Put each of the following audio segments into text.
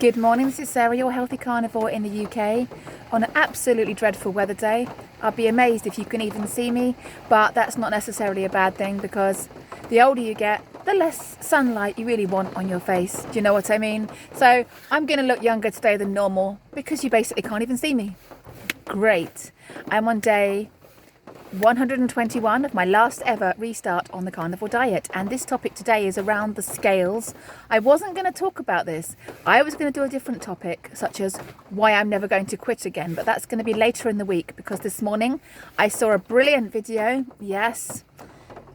Good morning, this is Sarah, your healthy carnivore in the UK on an absolutely dreadful weather day. I'll be amazed if you can even see me, but that's not necessarily a bad thing because the older you get, the less sunlight you really want on your face. Do you know what I mean? So I'm going to look younger today than normal because you basically can't even see me. Great. I'm on day 121 of my last ever restart on the carnivore diet, and this topic today is around the scales. I wasn't going to talk about this. I was going to do a different topic, such as why I'm never going to quit again, but that's going to be later in the week because this morning I saw a brilliant video. Yes,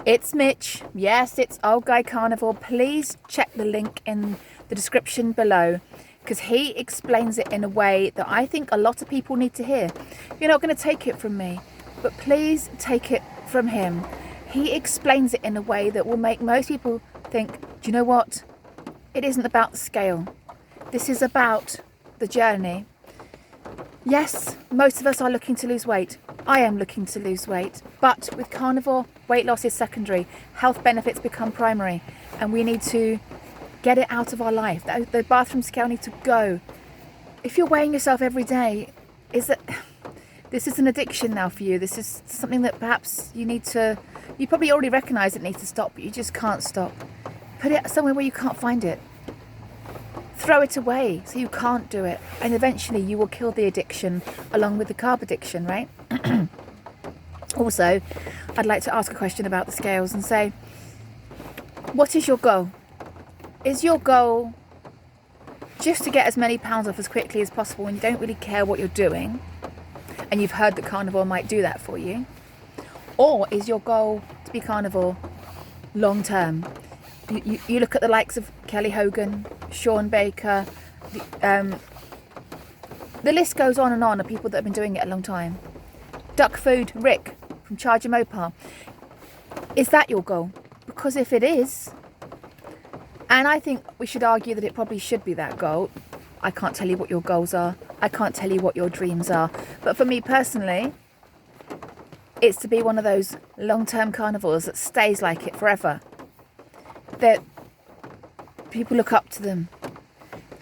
it's Mitch. Yes, it's Old Guy Carnivore. Please check the link in the description below because he explains it in a way that I think a lot of people need to hear. You're not going to take it from me, but please take it from him. He explains it in a way that will make most people think, do you know what? It isn't about the scale. This is about the journey. Yes, most of us are looking to lose weight. I am looking to lose weight. But with carnivore, weight loss is secondary. Health benefits become primary. And we need to get it out of our life. The bathroom scale needs to go. If you're weighing yourself every day, this is an addiction now for you. This is something that perhaps you probably already recognise it needs to stop, but you just can't stop. Put it somewhere where you can't find it. Throw it away so you can't do it. And eventually you will kill the addiction along with the carb addiction, right? Also, I'd like to ask a question about the scales and say, what is your goal? Is your goal just to get as many pounds off as quickly as possible and you don't really care what you're doing? And you've heard that carnivore might do that for you? Or is your goal to be carnivore long term? You look at the likes of Kelly Hogan, Sean Baker, the list goes on and on of people that have been doing it a long time. Duck Food Rick from Charger Mopar. Is that your goal? Because if it is, and I think we should argue that it probably should be that goal. I can't tell you what your goals are. I can't tell you what your dreams are. But for me personally, it's to be one of those long-term carnivores that stays like it forever. That people look up to them.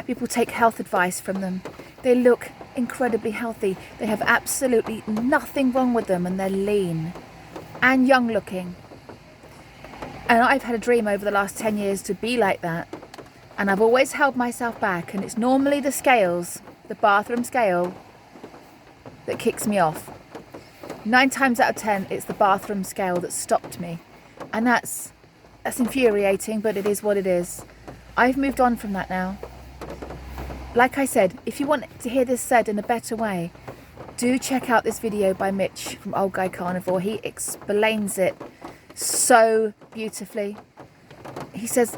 People take health advice from them. They look incredibly healthy. They have absolutely nothing wrong with them and they're lean and young looking. And I've had a dream over the last 10 years to be like that. And I've always held myself back, and it's normally the scales, the bathroom scale, that kicks me off. 9 times out of 10, it's the bathroom scale that stopped me. And that's infuriating, but it is what it is. I've moved on from that now. Like I said, if you want to hear this said in a better way, do check out this video by Mitch from Old Guy Carnivore. He explains it so beautifully. He says,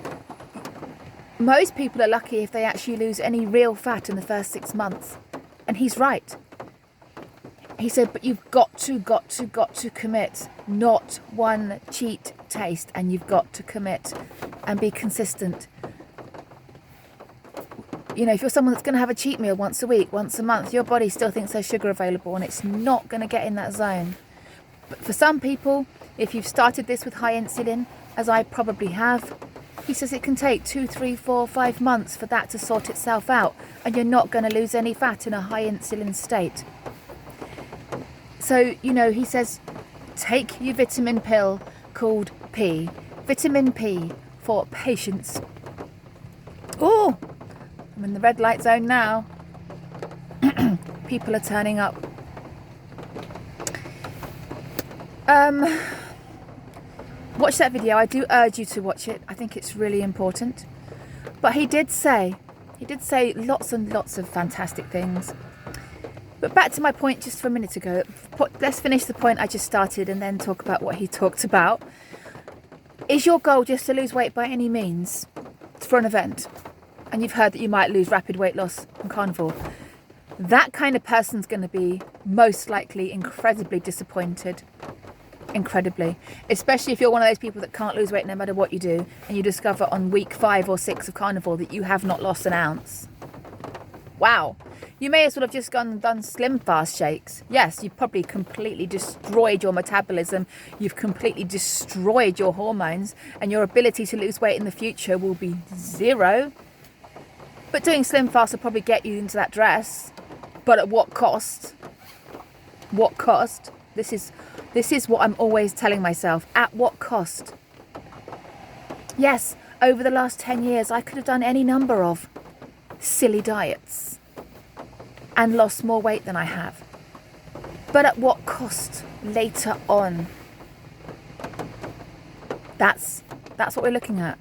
most people are lucky if they actually lose any real fat in the first 6 months. And he's right. He said, but you've got to commit. Not one cheat taste, and you've got to commit and be consistent. You know, if you're someone that's going to have a cheat meal once a week, once a month, your body still thinks there's sugar available and it's not going to get in that zone. But for some people, if you've started this with high insulin, as I probably have, he says it can take 2, 3, 4, 5 months for that to sort itself out, and you're not going to lose any fat in a high insulin state. So, you know, he says, take your vitamin pill called P. Vitamin P for patience. Oh, I'm in the red light zone now. People are turning up. Watch that video. I do urge you to watch it. I think it's really important. But he did say lots and lots of fantastic things. But back to my point just for a minute ago. Let's finish the point I just started and then talk about what he talked about. Is your goal just to lose weight by any means for an event? And you've heard that you might lose rapid weight loss on carnivore. That kind of person's going to be most likely incredibly disappointed. Incredibly, especially if you're one of those people that can't lose weight no matter what you do, and you discover on week 5 or 6 of carnivore that you have not lost an ounce. Wow, you may as well have just gone and done slim fast shakes. Yes, you've probably completely destroyed your metabolism, you've completely destroyed your hormones, and your ability to lose weight in the future will be zero. But doing slim fast will probably get you into that dress. But at what cost? What cost? This is what I'm always telling myself. At what cost? Yes, over the last 10 years, I could have done any number of silly diets and lost more weight than I have. But at what cost later on? That's what we're looking at.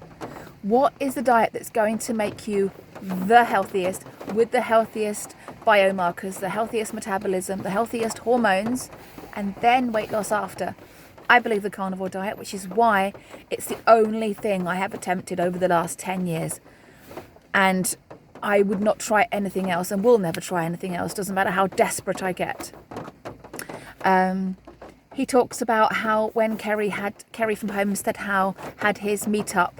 What is the diet that's going to make you the healthiest, with the healthiest biomarkers, the healthiest metabolism, the healthiest hormones, and then weight loss after? I believe the carnivore diet, which is why it's the only thing I have attempted over the last 10 years. And I would not try anything else and will never try anything else, doesn't matter how desperate I get. He talks about how when Kerry from Homestead How had his meetup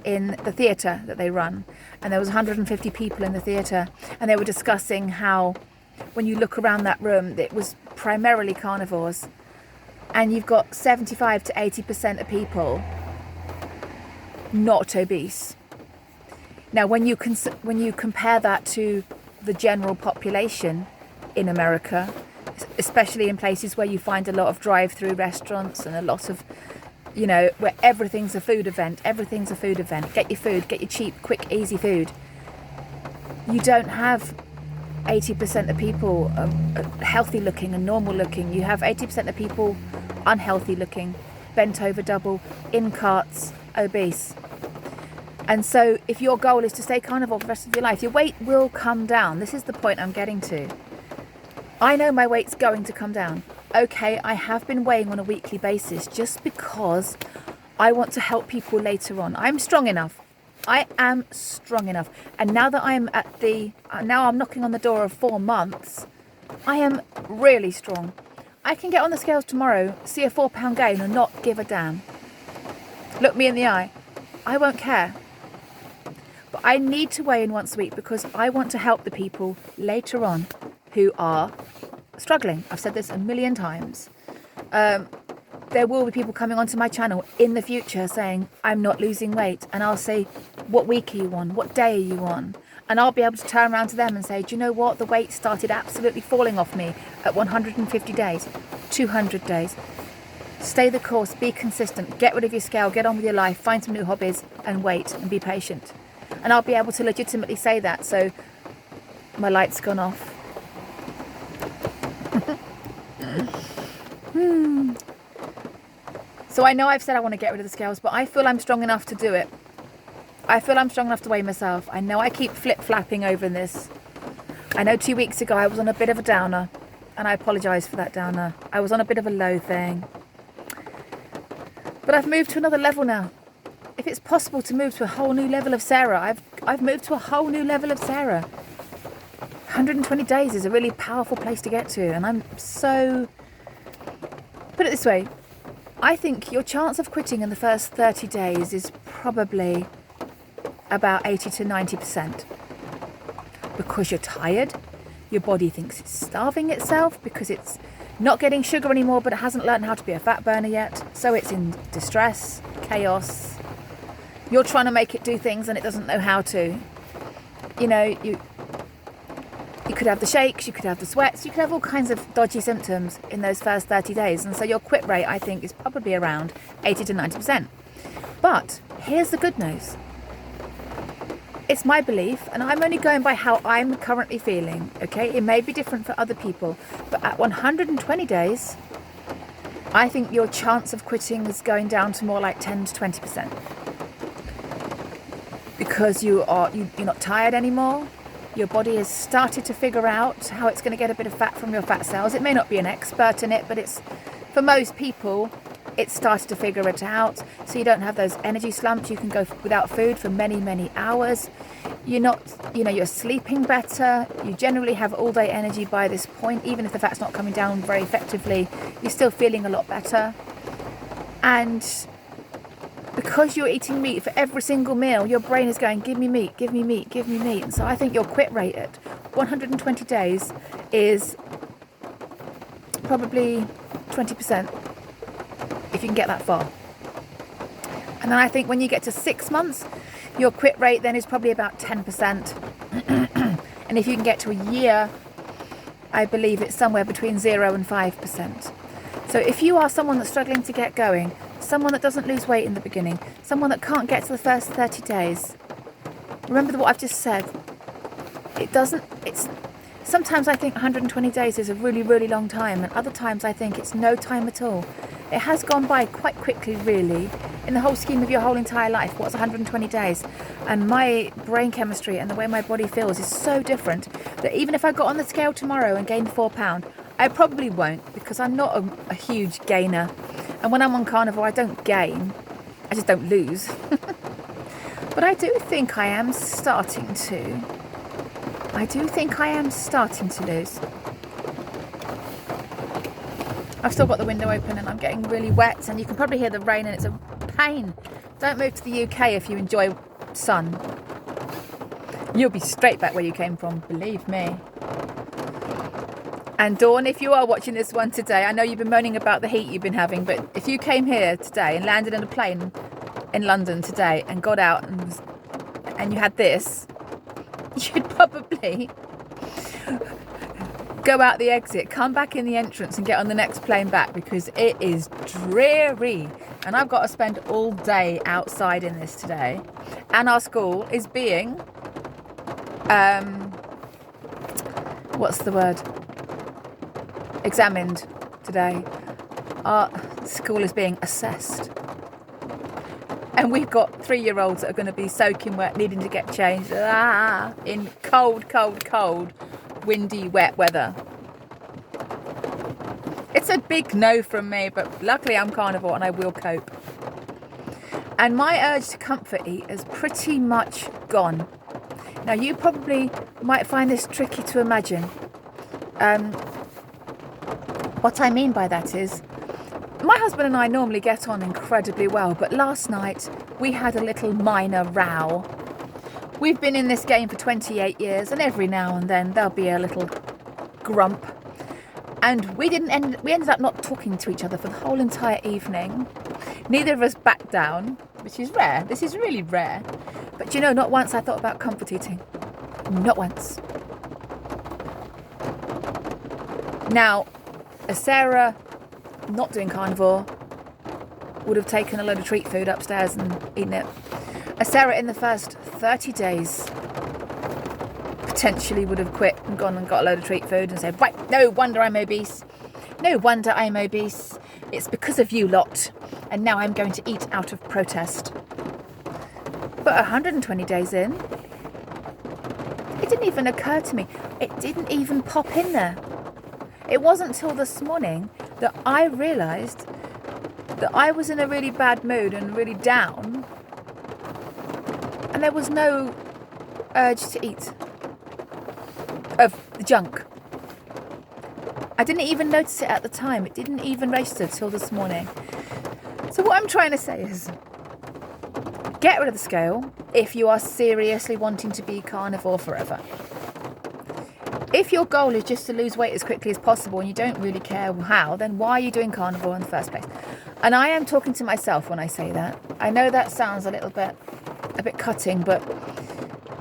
in the theatre that they run, and there was 150 people in the theatre, and they were discussing how when you look around that room, it was primarily carnivores, and you've got 75 to 80% of people not obese. Now, when you compare that to the general population in America, especially in places where you find a lot of drive-through restaurants and a lot of, where everything's a food event. Get your food, get your cheap, quick, easy food. You don't have 80% of people healthy looking and normal looking. You have 80% of people unhealthy looking, bent over double, in carts, obese. And so if your goal is to stay carnivore for the rest of your life, your weight will come down. This is the point I'm getting to. I know my weight's going to come down. Okay, I have been weighing on a weekly basis just because I want to help people later on. I'm strong enough. I am strong enough. And now that I'm now I'm knocking on the door of 4 months, I am really strong. I can get on the scales tomorrow, see a 4-pound gain and not give a damn. Look me in the eye. I won't care. But I need to weigh in once a week because I want to help the people later on who are struggling. I've said this a million times. There will be people coming onto my channel in the future saying, I'm not losing weight. And I'll say, what week are you on? What day are you on? And I'll be able to turn around to them and say, do you know what? The weight started absolutely falling off me at 150 days, 200 days. Stay the course, be consistent, get rid of your scale, get on with your life, find some new hobbies and wait and be patient. And I'll be able to legitimately say that. So my light's gone off. So I know I've said I want to get rid of the scales, but I feel I'm strong enough to do it. I feel I'm strong enough to weigh myself. I know I keep flip-flapping over this. I know 2 weeks ago I was on a bit of a downer, and I apologise for that downer. I was on a bit of a low thing. But I've moved to another level now. If it's possible to move to a whole new level of Sarah, I've moved to a whole new level of Sarah. 120 days is a really powerful place to get to, and I'm so... Put it this way, I think your chance of quitting in the first 30 days is probably about 80 to 90%. Because you're tired, your body thinks it's starving itself because it's not getting sugar anymore, but it hasn't learned how to be a fat burner yet. So it's in distress, chaos. You're trying to make it do things and it doesn't know how to. You could have the shakes, you could have the sweats, you could have all kinds of dodgy symptoms in those first 30 days. And so your quit rate, I think, is probably around 80 to 90%. But here's the good news. It's my belief, and I'm only going by how I'm currently feeling, okay? It may be different for other people, but at 120 days, I think your chance of quitting is going down to more like 10 to 20%. Because you're not tired anymore. Your body has started to figure out how it's going to get a bit of fat from your fat cells. It may not be an expert in it, but it's, for most people, it's started to figure it out. So you don't have those energy slumps. You can go without food for many, many hours. You're sleeping better. You generally have all day energy by this point. Even if the fat's not coming down very effectively, you're still feeling a lot better. And because you're eating meat for every single meal, your brain is going, give me meat, give me meat, give me meat. And so I think your quit rate at 120 days is probably 20%, if you can get that far. And then I think when you get to 6 months, your quit rate then is probably about 10%. And if you can get to a year, I believe it's somewhere between 0 and 5%. So if you are someone that's struggling to get going, someone that doesn't lose weight in the beginning, someone that can't get to the first 30 days, remember what I've just said. Sometimes I think 120 days is a really, really long time, and other times I think it's no time at all. It has gone by quite quickly, really, in the whole scheme of your whole entire life. What's 120 days? And my brain chemistry and the way my body feels is so different that even if I got on the scale tomorrow and gained 4 pounds, I probably won't, because I'm not a huge gainer. And when I'm on carnivore, I don't gain. I just don't lose. But I do think I am starting to. I do think I am starting to lose. I've still got the window open and I'm getting really wet, and you can probably hear the rain, and it's a pain. Don't move to the UK if you enjoy sun. You'll be straight back where you came from, believe me. And Dawn, if you are watching this one today, I know you've been moaning about the heat you've been having, but if you came here today and landed in a plane in London today and got out and you had this, you'd probably go out the exit, come back in the entrance and get on the next plane back, because it is dreary. And I've got to spend all day outside in this today. And our school is being, what's the word? Examined today. Our school is being assessed. And we've got 3-year-olds that are going to be soaking wet, needing to get changed in cold, windy, wet weather. It's a big no from me, but luckily I'm carnivore and I will cope. And my urge to comfort eat has pretty much gone. Now, you probably might find this tricky to imagine. What I mean by that is, my husband and I normally get on incredibly well, but last night we had a little minor row. We've been in this game for 28 years, and every now and then there'll be a little grump. And we ended up not talking to each other for the whole entire evening. Neither of us backed down, which is rare. This is really rare. But you know, not once I thought about comfort eating. Not once. Now, Sarah, not doing carnivore, would have taken a load of treat food upstairs and eaten it. Sarah, in the first 30 days, potentially would have quit and gone and got a load of treat food and said, right, no wonder I'm obese. No wonder I'm obese. It's because of you lot. And now I'm going to eat out of protest. But 120 days in, it didn't even occur to me. It didn't even pop in there. It wasn't till this morning that I realised that I was in a really bad mood and really down, and there was no urge to eat of the junk. I didn't even notice it at the time. It didn't even register till this morning. So what I'm trying to say is, get rid of the scale if you are seriously wanting to be carnivore forever. If your goal is just to lose weight as quickly as possible and you don't really care how, then why are you doing carnivore in the first place? And I am talking to myself when I say that. I know that sounds a bit cutting, but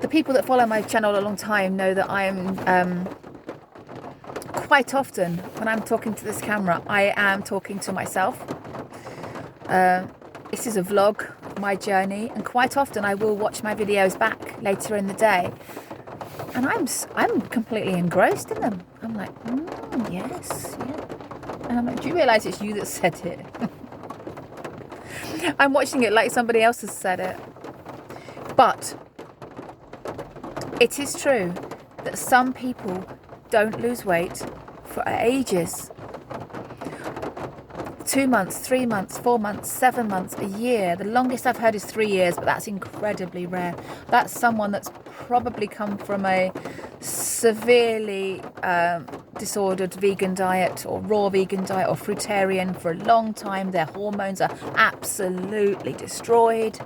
the people that follow my channel a long time know that I am quite often, when I'm talking to this camera, I am talking to myself. This is a vlog of my journey, and quite often I will watch my videos back later in the day. And I'm completely engrossed in them. I'm like, yes, yeah. And I'm like, do you realise it's you that said it? I'm watching it like somebody else has said it. But it is true that some people don't lose weight for ages. 2 months, 3 months, 4 months, 7 months, a year. The longest I've heard is 3 years, but that's incredibly rare. That's someone that's probably come from a severely disordered vegan diet or raw vegan diet or fruitarian for a long time. Their hormones are absolutely destroyed,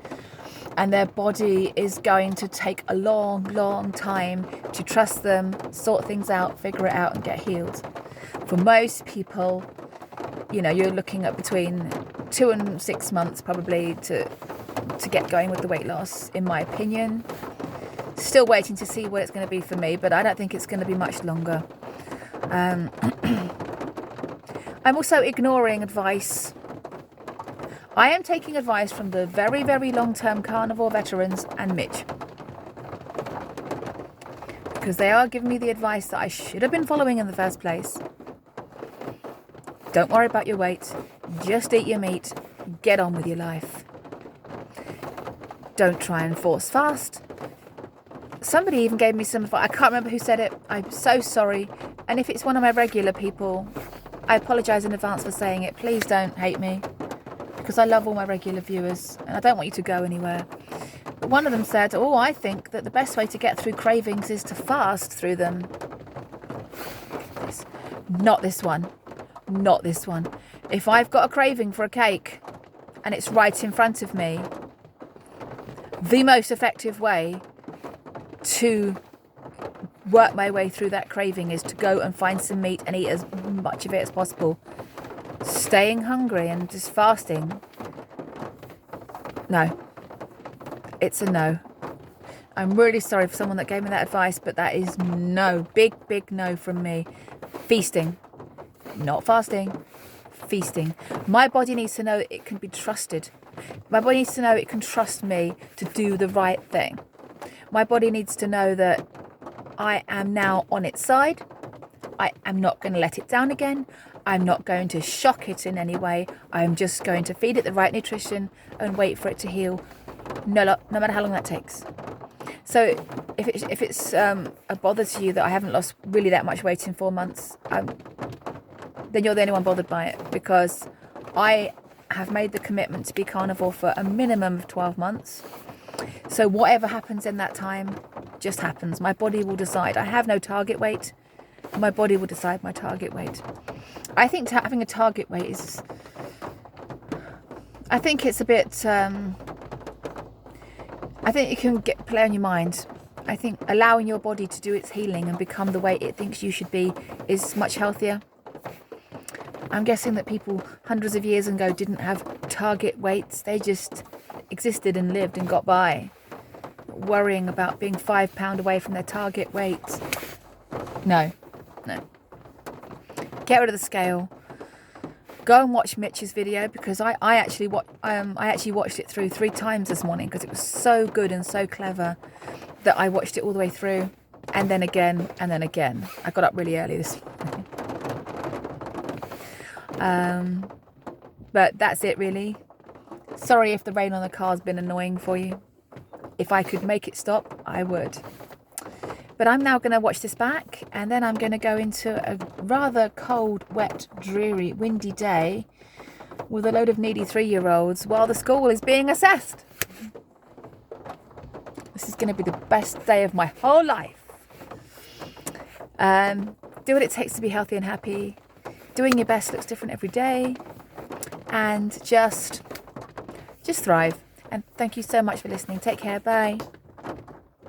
and their body is going to take a long, long time to trust them, sort things out, figure it out and get healed. For most people, you know, you're looking at between 2 and 6 months probably to get going with the weight loss, in my opinion. Still waiting to see what it's going to be for me, but I don't think it's going to be much longer. I'm also ignoring advice. I am taking advice from the very, very long-term carnivore veterans and Mitch, because they are giving me the advice that I should have been following in the first place. Don't worry about your weight. Just eat your meat. Get on with your life. Don't try and force fast. Somebody even gave me some advice. I can't remember who said it. I'm so sorry. And if it's one of my regular people, I apologise in advance for saying it. Please don't hate me, because I love all my regular viewers and I don't want you to go anywhere. But one of them said, oh, I think that the best way to get through cravings is to fast through them. Not this one. Not this one. If I've got a craving for a cake and it's right in front of me, the most effective way to work my way through that craving is to go and find some meat and eat as much of it as possible. Staying hungry and just fasting, no. It's a no. I'm really sorry for someone that gave me that advice, but that is no. Big, big no from me. Feasting. Not fasting. Feasting. My body needs to know it can be trusted. My body needs to know it can trust me to do the right thing. My body needs to know that I am now on its side. I am not going to let it down again. I'm not going to shock it in any way. I'm just going to feed it the right nutrition and wait for it to heal, no matter how long that takes. So if it's a bother to you that I haven't lost really that much weight in 4 months, then you're the only one bothered by it, because I have made the commitment to be carnivore for a minimum of 12 months. So whatever happens in that time just happens. My body will decide. I have no target weight. My body will decide my target weight. I think having a target weight is... I think it's a bit... I think it can play on your mind. I think allowing your body to do its healing and become the way it thinks you should be is much healthier. I'm guessing that people hundreds of years ago didn't have target weights. They just existed and lived and got by, worrying about being 5 pounds away from their target weight. No. Get rid of the scale. Go and watch Mitch's video, because I actually watched it through 3 times this morning, because it was so good and so clever that I watched it all the way through, and then again and then again. I got up really early this morning. But that's it really. Sorry if the rain on the car's been annoying for you. If I could make it stop, I would. But I'm now going to watch this back, and then I'm going to go into a rather cold, wet, dreary, windy day with a load of needy 3-year-olds while the school is being assessed. This is going to be the best day of my whole life. Do what it takes to be healthy and happy. Doing your best looks different every day. And just thrive. And thank you so much for listening. Take care. Bye.